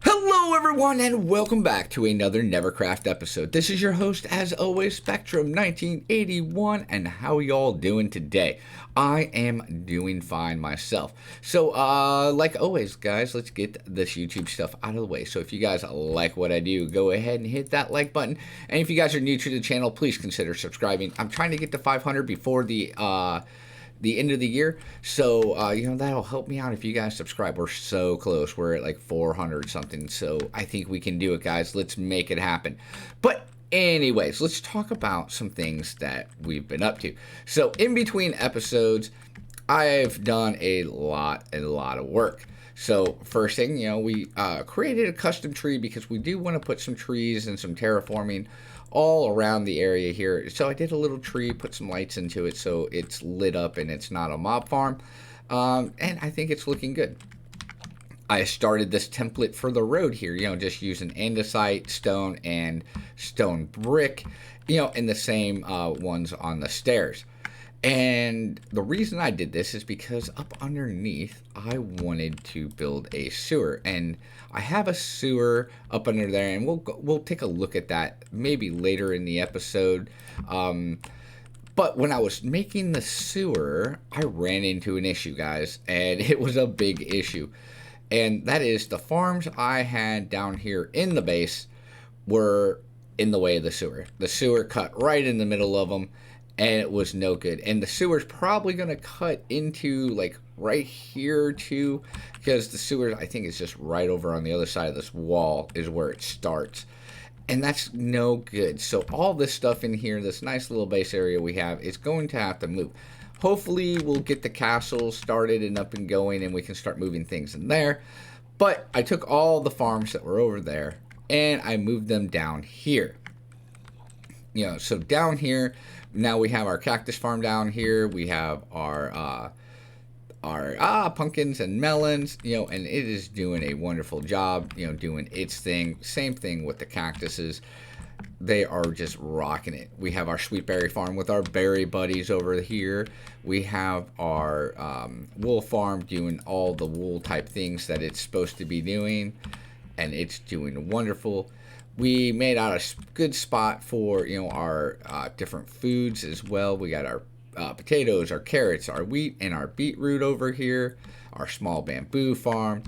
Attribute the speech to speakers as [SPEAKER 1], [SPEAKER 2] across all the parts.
[SPEAKER 1] Hello everyone and welcome back to another NeverCraft episode. This is your host as always, Spectrum 1981, and how y'all doing today? I am doing fine myself. So like always guys, let's get this YouTube stuff out of the way. So if you guys like what I do, go ahead and hit that like button. And if you guys are new to the channel, please consider subscribing. I'm trying to get to 500 before the end of the year, so that'll help me out if you guys subscribe. We're so close. We're at like 400 something, so I think we can do it, guys. Let's make it happen. But anyways, let's talk about some things that we've been up to. So in between episodes, I've done a lot of work. So first thing, we created a custom tree because we do want to put some trees and some terraforming all around the area here. So I did a little tree, put some lights into it so it's lit up and it's not a mob farm. And I think it's looking good. I started this template for the road here, just using andesite, stone, and stone brick, and the same ones on the stairs. And the reason I did this is because up underneath, I wanted to build a sewer, and I have a sewer up under there, and we'll take a look at that maybe later in the episode. But when I was making the sewer, I ran into an issue, guys, and it was a big issue. And that is the farms I had down here in the base were in the way of the sewer. The sewer cut right in the middle of them, and it was no good. And the sewer's probably going to cut into like right here too, because the sewer, I think, is just right over on the other side of this wall is where it starts. And that's no good. So all this stuff in here, this nice little base area we have, is going to have to move. Hopefully we'll get the castle started and up and going, and we can start moving things in there. But I took all the farms that were over there and I moved them down here. So down here, now we have our cactus farm down here. We have our pumpkins and melons, and it is doing a wonderful job, doing its thing. Same thing with the cactuses. They are just rocking it. We have our sweet berry farm with our berry buddies over here. We have our wool farm doing all the wool type things that it's supposed to be doing, and it's doing wonderful. We made out a good spot for our different foods as well. We got our potatoes, our carrots, our wheat, and our beetroot over here. Our small bamboo farm.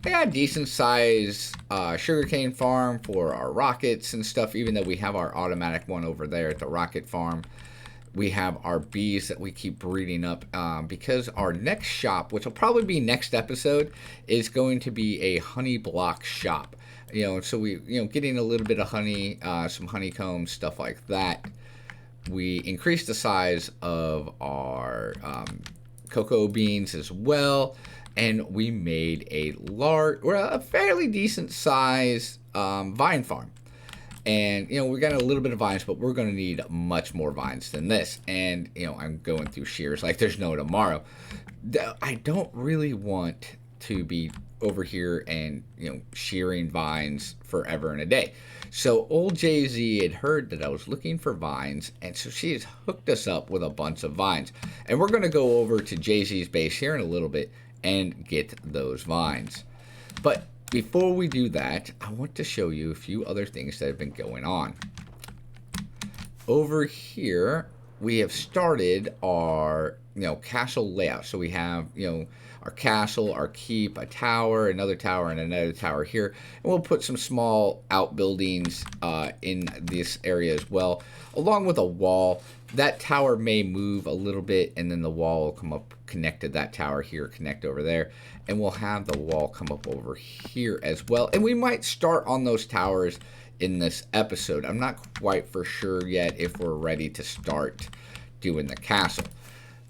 [SPEAKER 1] They got a decent size sugarcane farm for our rockets and stuff, even though we have our automatic one over there at the rocket farm. We have our bees that we keep breeding up because our next shop, which will probably be next episode, is going to be a honey block shop. So we, getting a little bit of honey, some honeycomb, stuff like that. We increased the size of our cocoa beans as well. And we made a fairly decent size vine farm. And, we got a little bit of vines, but we're going to need much more vines than this. And, I'm going through shears like there's no tomorrow. I don't really want to be over here and, shearing vines forever and a day. So old Jay-Z had heard that I was looking for vines, and so she has hooked us up with a bunch of vines. And we're going to go over to Jay-Z's base here in a little bit and get those vines. But before we do that, I want to show you a few other things that have been going on. Over here, we have started our castle layout. So we have our castle, our keep, a tower, another tower, and another tower here. And we'll put some small outbuildings in this area as well, along with a wall. That tower may move a little bit, and then the wall will come up, connect to that tower here, connect over there, and we'll have the wall come up over here as well. And we might start on those towers in this episode. I'm not quite for sure yet if we're ready to start doing the castle.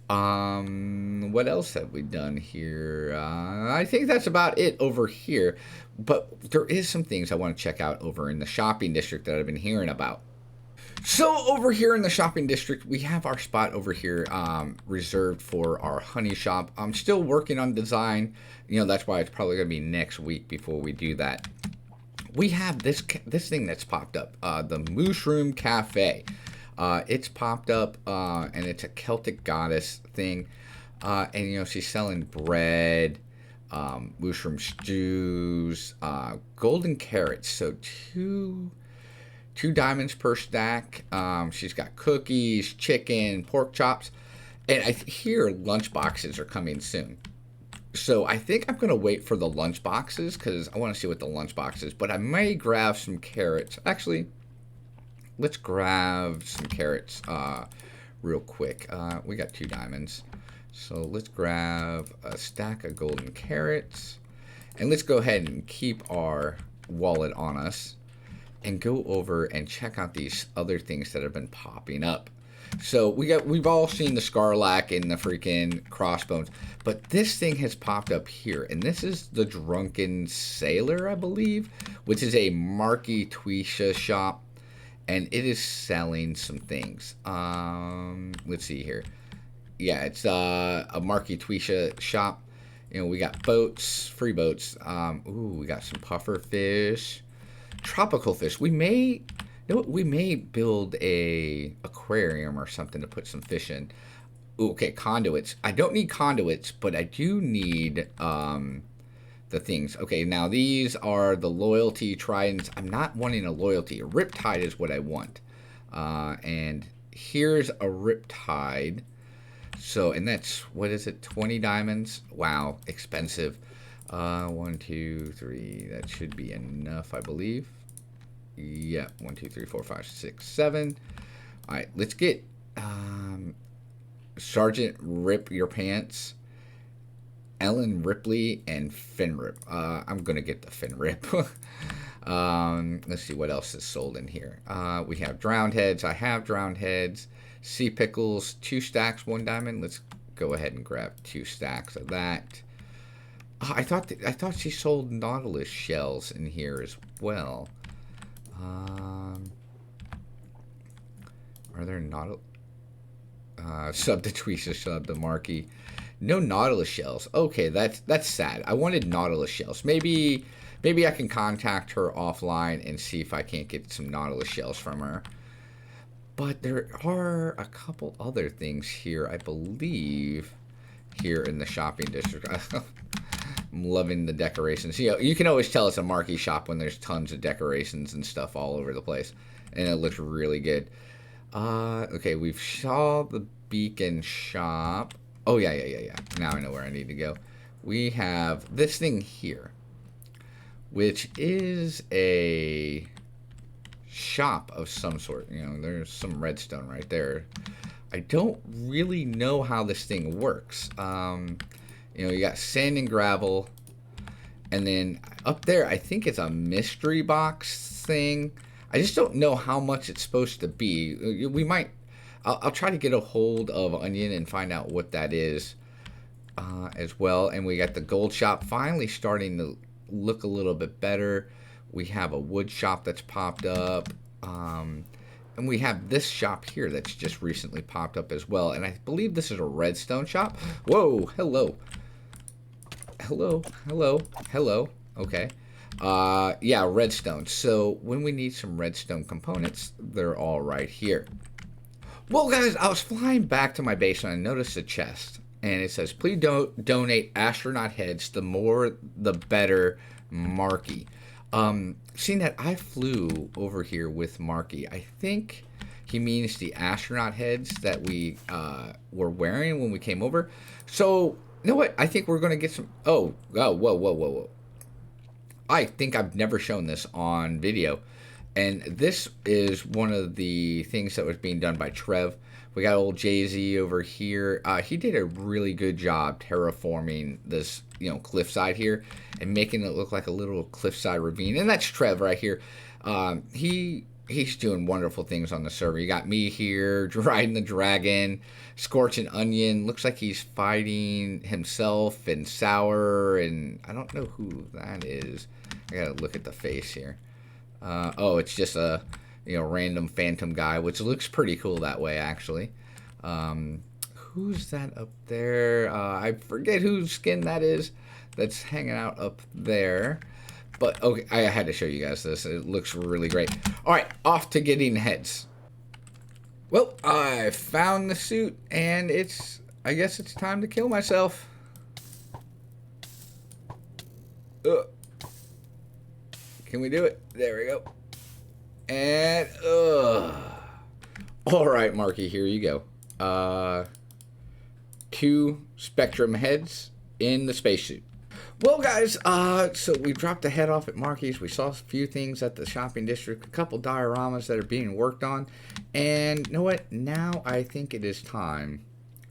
[SPEAKER 1] What else have we done here? I think that's about it over here, but there is some things I want to check out over in the shopping district that I've been hearing about. So over here in the shopping district, we have our spot over here reserved for our honey shop. I'm still working on design. That's why it's probably going to be next week before we do that. We have this thing that's popped up, the Mushroom Cafe. It's popped up, and it's a Celtic goddess thing. And she's selling bread, mushroom stews, golden carrots. So two diamonds per stack. She's got cookies, chicken, pork chops, and I hear lunch boxes are coming soon. So I think I'm gonna wait for the lunch boxes because I want to see what the lunch box is. But I may grab some carrots. Actually, let's grab some carrots real quick. We got 2 diamonds, so let's grab a stack of golden carrots, and let's go ahead and keep our wallet on us and go over and check out these other things that have been popping up. So we've all seen the Scarlac and the freaking crossbones, but this thing has popped up here, and this is the Drunken Sailor, I believe, which is a Marky Twisha shop, and it is selling some things. Let's see here. Yeah, it's a Marky Twisha shop. You know, we got boats, free boats. Ooh, we got some puffer fish, tropical fish. We may build a aquarium or something to put some fish in. Ooh, okay, conduits. I don't need conduits, but I do need the things. Okay, now these are the loyalty tridents. I'm not wanting a loyalty. A riptide is what I want. And here's a riptide. So, and that's, what is it, 20 diamonds? Wow, expensive. 1, 2, 3, that should be enough, I believe. Yeah, 1, 2, 3, 4, 5, 6, 7. All right, let's get Sergeant Rip Your Pants, Ellen Ripley, and Finrip. I'm gonna get the Finrip. Let's see what else is sold in here. We have drowned heads. I have drowned heads. Sea pickles, 2 stacks, 1 diamond. Let's go ahead and grab 2 stacks of that. I thought she sold Nautilus shells in here as well. Are there Nautilus? Sub to Twisha, sub to Marky. No Nautilus shells. Okay, that's sad. I wanted Nautilus shells. Maybe I can contact her offline and see if I can't get some Nautilus shells from her. But there are a couple other things here, I believe, here in the shopping district. I'm loving the decorations. You know, you can always tell it's a Marky shop when there's tons of decorations and stuff all over the place, and it looks really good. Okay, we've saw the beacon shop. Oh yeah. Now I know where I need to go. We have this thing here, which is a shop of some sort. You know, there's some redstone right there. I don't really know how this thing works. You know, you got sand and gravel, and then up there, I think it's a mystery box thing. I just don't know how much it's supposed to be. We might, I'll try to get a hold of Onion and find out what that is as well. And we got the gold shop finally starting to look a little bit better. We have a wood shop that's popped up. And we have this shop here that's just recently popped up as well. And I believe this is a redstone shop. Whoa, hello. Hello. Okay. Yeah, redstone. So when we need some redstone components, they're all right here. Well, guys, I was flying back to my base and I noticed a chest. And it says, please donate astronaut heads. The more, the better, Marky. Seeing that I flew over here with Marky, I think he means the astronaut heads that we were wearing when we came over. So, you know what? I think we're going to get some... Oh, whoa. I think I've never shown this on video. And this is one of the things that was being done by Trev. We got old Jay-Z over here. He did a really good job terraforming this, you know, cliffside here and making it look like a little cliffside ravine. And that's Trev right here. He's doing wonderful things on the server. You got me here riding the dragon, Scorching Onion. Looks like he's fighting himself and Sour, and I don't know who that is. I gotta look at the face here. Oh, it's just a, you know, random phantom guy, which looks pretty cool that way, actually. Who's that up there? I forget whose skin that is that's hanging out up there. But, okay, I had to show you guys this. It looks really great. All right, off to getting heads. Well, I found the suit, and I guess it's time to kill myself. Can we do it? There we go. And, all right, Marky, here you go. 2 Spectrum heads in the spacesuit. Well, guys, so we dropped the head off at Marky's. We saw a few things at the shopping district, a couple dioramas that are being worked on. And you know what? Now I think it is time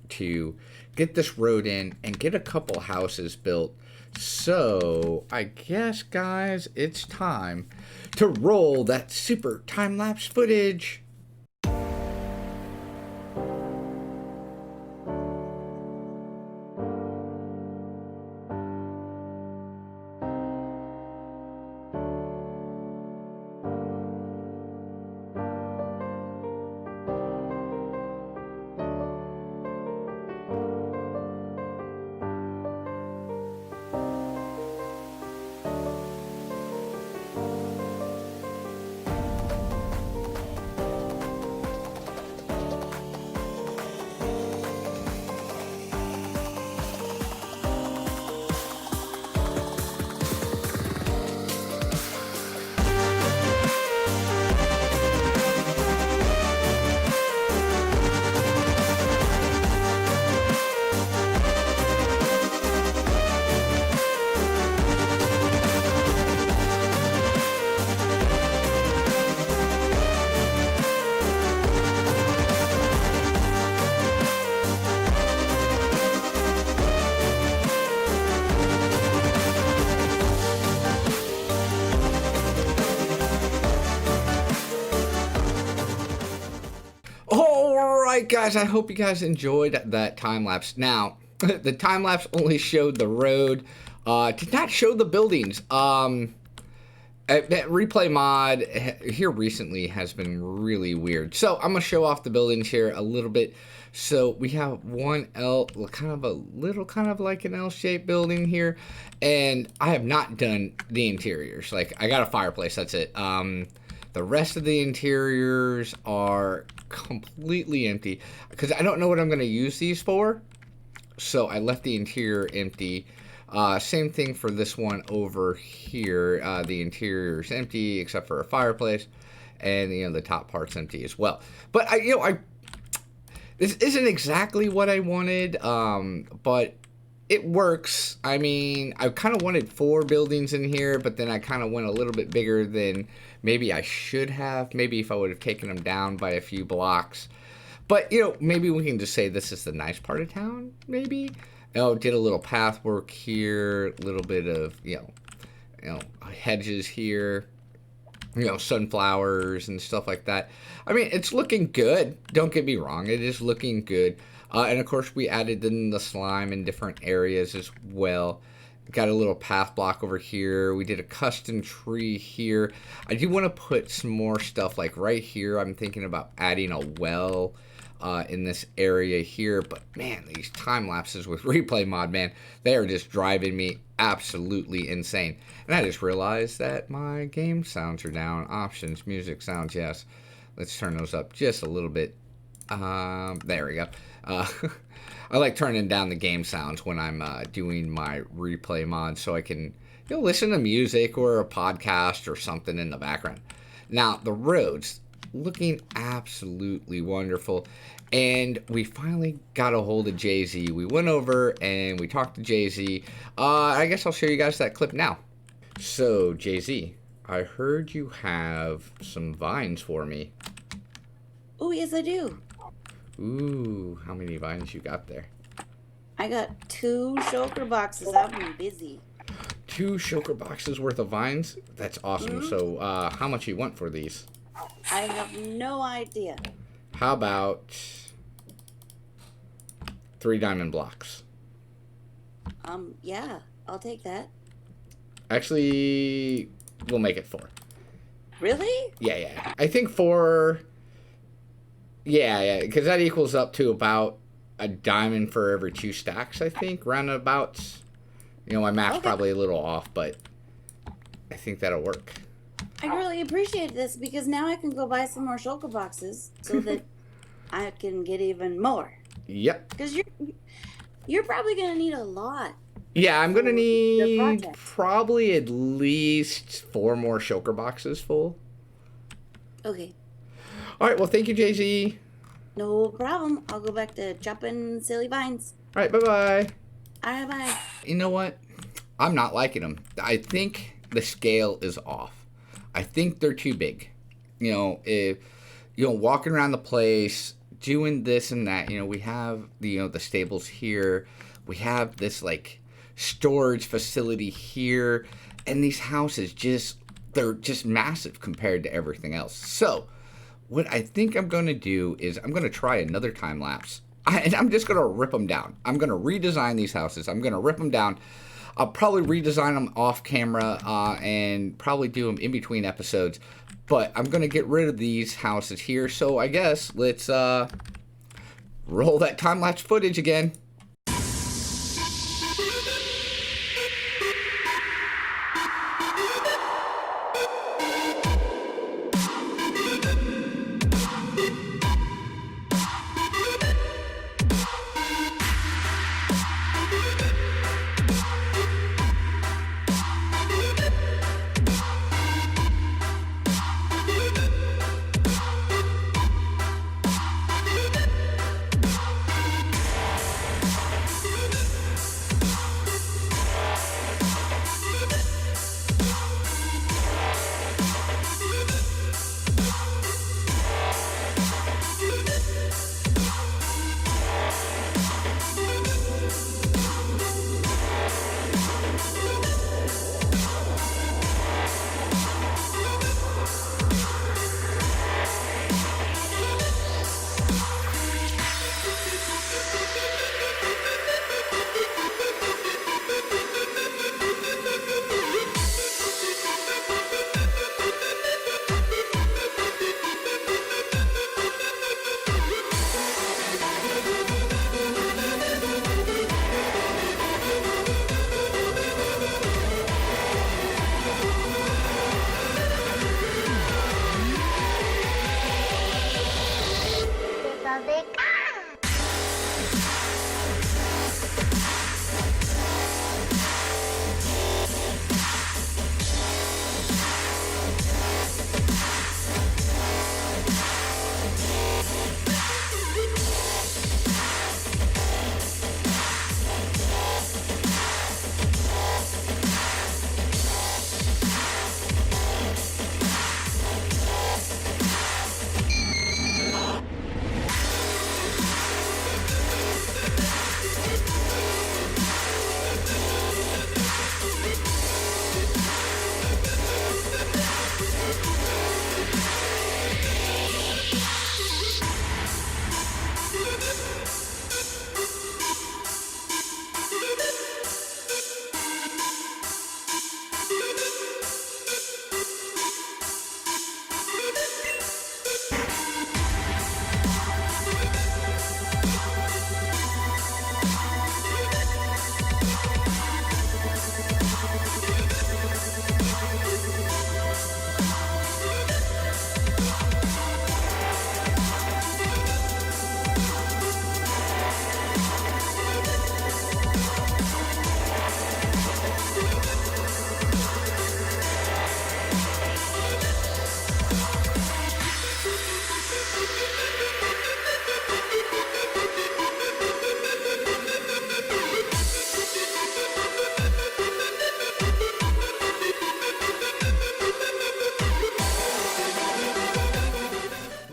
[SPEAKER 1] to get this road in and get a couple houses built. So I guess, guys, it's time to roll that super time-lapse footage. Alright, guys, I hope you guys enjoyed that time-lapse. Now, the time-lapse only showed the road, did not show the buildings. That replay mod here recently has been really weird. So I'm going to show off the buildings here a little bit. So we have one kind of like an L-shaped building here. And I have not done the interiors. Like, I got a fireplace, that's it. The rest of the interiors are completely empty because I don't know what I'm going to use these for. So I left the interior empty. Same thing for this one over here. The interior is empty except for a fireplace, and the top part's empty as well. But this isn't exactly what I wanted, but it works. I mean, I kind of wanted 4 buildings in here, but then I kind of went a little bit bigger than maybe I should have. Maybe if I would have taken them down by a few blocks. But, maybe we can just say this is the nice part of town, maybe. Did a little path work here, a little bit of, hedges here, sunflowers and stuff like that. I mean, it's looking good. Don't get me wrong. It is looking good. And, of course, we added in the slime in different areas as well. Got a little path block over here. We did a custom tree here. I do want to put some more stuff like right here. I'm thinking about adding a well in this area here. But, man, these time lapses with replay mod, man, they are just driving me absolutely insane. And I just realized that my game sounds are down. Options, music, sounds, yes. Let's turn those up just a little bit. There we go. I like turning down the game sounds when I'm doing my replay mod so I can listen to music or a podcast or something in the background. Now, the roads looking absolutely wonderful. And we finally got a hold of Jay-Z. We went over and we talked to Jay-Z. I guess I'll show you guys that clip now. So, Jay-Z, I heard you have some vines for me.
[SPEAKER 2] Oh, yes, I do.
[SPEAKER 1] Ooh, how many vines you got there?
[SPEAKER 2] I got 2 shulker boxes. I've been busy.
[SPEAKER 1] 2 shulker boxes worth of vines? That's awesome. Mm-hmm. So, how much you want for these?
[SPEAKER 2] I have no idea.
[SPEAKER 1] How about 3 diamond blocks?
[SPEAKER 2] Yeah, I'll take that.
[SPEAKER 1] Actually, we'll make it 4.
[SPEAKER 2] Really?
[SPEAKER 1] Yeah. I think 4... Yeah, because that equals up to about a diamond for every 2 stacks, I think, roundabouts. My math's probably a little off, but I think that'll work.
[SPEAKER 2] I really appreciate this because now I can go buy some more shulker boxes so that I can get even more.
[SPEAKER 1] Yep.
[SPEAKER 2] Because you're probably going to need a lot
[SPEAKER 1] Yeah, I'm gonna
[SPEAKER 2] for your
[SPEAKER 1] need
[SPEAKER 2] project.
[SPEAKER 1] probably at least 4 more shulker boxes full.
[SPEAKER 2] Okay.
[SPEAKER 1] All right. Well, thank you, Jay-Z.
[SPEAKER 2] No problem. I'll go back to chopping silly vines.
[SPEAKER 1] All right. Bye bye.
[SPEAKER 2] All right, bye.
[SPEAKER 1] You know what? I'm not liking them. I think the scale is off. I think they're too big. If walking around the place, doing this and that. We have the stables here. We have this like storage facility here, and these houses they're just massive compared to everything else. So, what I think I'm going to do is I'm going to try another time lapse. And I'm just going to rip them down. I'm going to redesign these houses. I'm going to rip them down. I'll probably redesign them off camera and probably do them in between episodes. But I'm going to get rid of these houses here. So I guess let's roll that time-lapse footage again.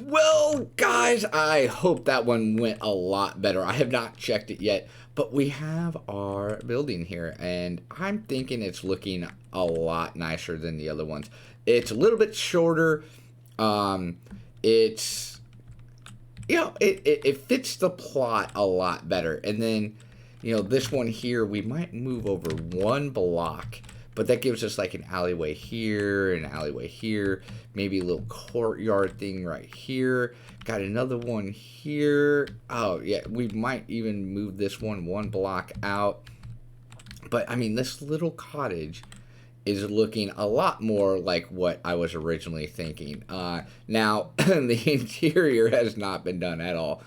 [SPEAKER 1] Well, guys, I hope that one went a lot better. I have not checked it yet, but we have our building here, and I'm thinking it's looking a lot nicer than the other ones. It's a little bit shorter. It's, it fits the plot a lot better. And then, this one here, we might move over one block. But that gives us like an alleyway here, an alleyway here, maybe a little courtyard thing right here. Got another one here. Oh, yeah, we might even move this one block out. But, I mean, this little cottage is looking a lot more like what I was originally thinking. Now, the interior has not been done at all.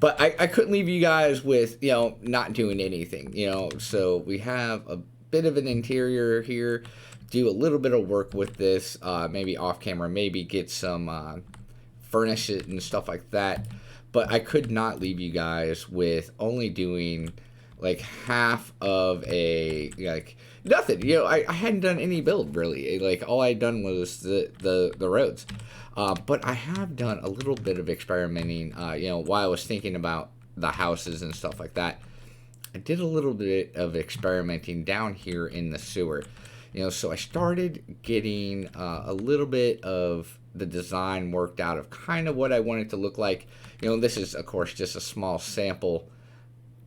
[SPEAKER 1] But I couldn't leave you guys with, not doing anything, So we have a bit of an interior here. Do a little bit of work with this, maybe off camera, maybe get some furnish it and stuff like that. But I could not leave you guys with only doing like half of a nothing. I hadn't done any build really. Like all I'd done was the roads. But I have done a little bit of experimenting. While I was thinking about the houses and stuff like that, I did a little bit of experimenting down here in the sewer. So I started getting a little bit of the design worked out of kind of what I want it to look like. This is, of course, just a small sample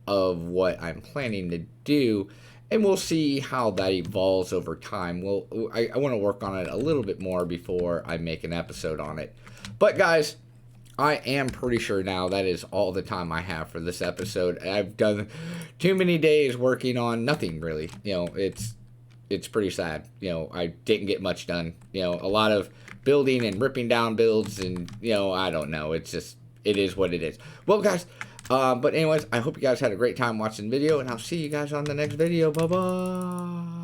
[SPEAKER 1] of what I'm planning to do, and we'll see how that evolves over time. I want to work on it a little bit more before I make an episode on it. But guys, I am pretty sure now that is all the time I have for this episode. I've done too many days working on nothing really. It's pretty sad. I didn't get much done. A lot of building and ripping down builds, and I don't know. It is what it is. Well, guys, but anyways, I hope you guys had a great time watching the video, and I'll see you guys on the next video. Bye bye.